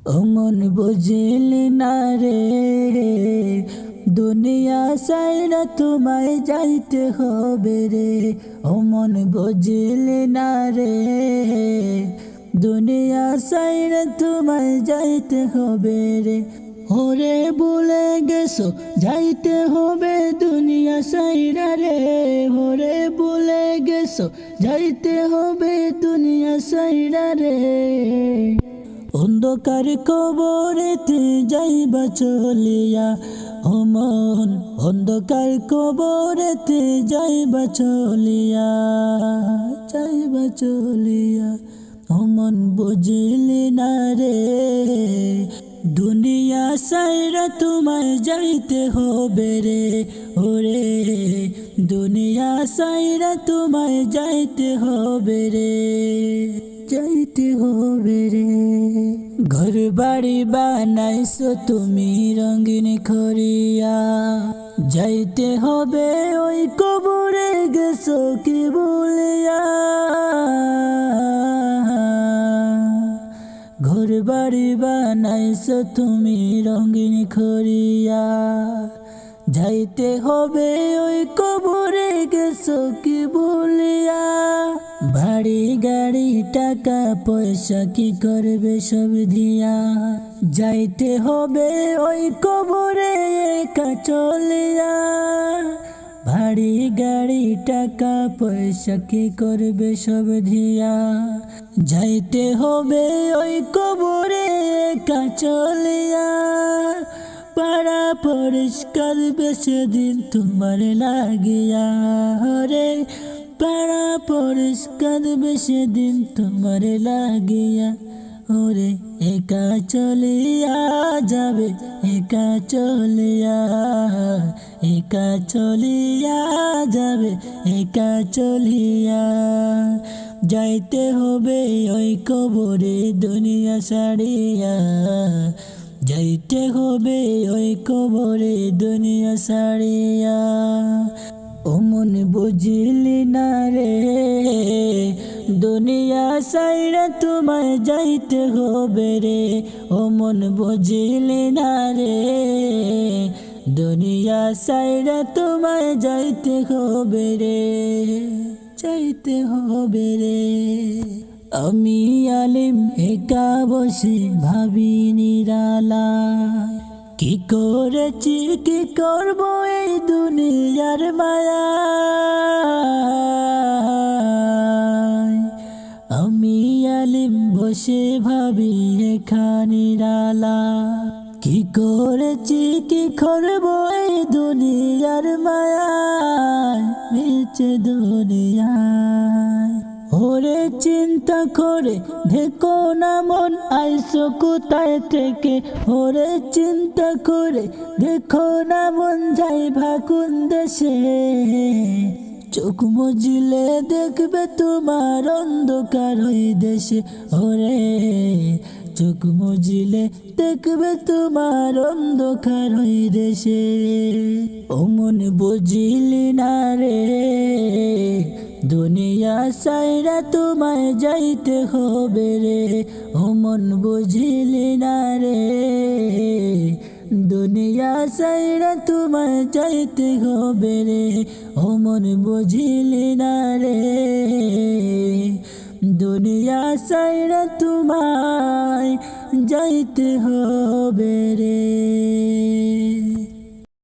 অমন বুঝিলি না রে, দুনিয়া সাইরা তোমায় যাইতে হবে রে। অমন বুঝিলি না রে, দুনিয়া সাইরা তোমায় যাইতে হবে রে। ওরে বলে গেছো যাইতে হবে দুনিয়া সাইরা রে, ওরে বলে গেছো যাইতে হবে দুনিয়া সাইরা রে। অন্ধকার কবরেতে যাইবা চলিয়া, ও মন অন্ধকার কবরেতে যাইবা চলিয়া, যাইবা চলিয়া। ও মন বুঝিলি না রে, দুনিয়া সাইরা তোমায় যাইতে হবে রে। ওরে দুনিয়া সাইরা তোমায় যাইতে হবে রে, যাইতে হবে রে। ঘর বাড়ি বানাইছো তুমি রঙিন করিয়া, যাইতে হবে ওই কবরে গেছো কি বলিয়া। ঘর বাড়ি বানাইছো তুমি রঙিন করিয়া, যাইতে হবে ওই কবরে গেছো কি বলিয়া। বাড়ি গাড়ি টাকা পয়সা কি করবে সব দিয়া, যাইতে হবে ওই কবরে একা চলিয়া। বাড়ি গাড়ি টাকা পয়সা কি করবে সব দিয়া, যাইতে হবে ওই কবরে একা চলিয়া। পাড়া পরিষ্কার বেশি দিন তোমার লাগিয়া রে, পাড়া পরিষ্কার বেশি দিন তোমার লাগিয়া। ওরে একা চলিয়া যাবে, একা চলিয়া, একা চলিয়া যাবে, একা চলিয়া। যাইতে হবে ওই কবরে দুনিয়া ছাড়িয়া, যাইতে হবে ওই কবরে দুনিয়া ছাড়িয়া। অমন বুঝিলি না রে, দুনিয়া সাইরা তোমায় যাইতে হবে রে। অমন বুঝিলি না রে, দুনিয়া সাইরা তোমায় যাইতে হবে রে, যাইতে হবে রে। আমি আলিম একা বসে ভাবি নিরালায়, কি করেছি কি করবো এই দুনিয়ার মায়ায়। আমি আলিম বসে ভাবি একা নিরালায়, কি করেছি কি করবো এই দুনিয়ার মায়ায়, বেঁচে দুনিয়ায়। ওরে চিন্তা করে দেখো না মন আইসো কোথায় থেকে, ওরে চিন্তা করে দেখো না মন যাইবা কোন দেশে। চোখ মুজিলে দেখবে তোমার অন্ধকার ওই দেশে, ওরে চোখ মুজিলে দেখবে তোমার অন্ধকার ওই দেশে। অমন বুঝিলি না রে, দুনিয়া সাইরা তোমায় যাইতে হবে রে। অমন বুঝিলি না রে, দুনিয়া সাইরা তোমায় যাইতে হবে রে। অমন বুঝিলি না রে, দুনিয়া সাইরা তোমায় যাইতে হবে রে।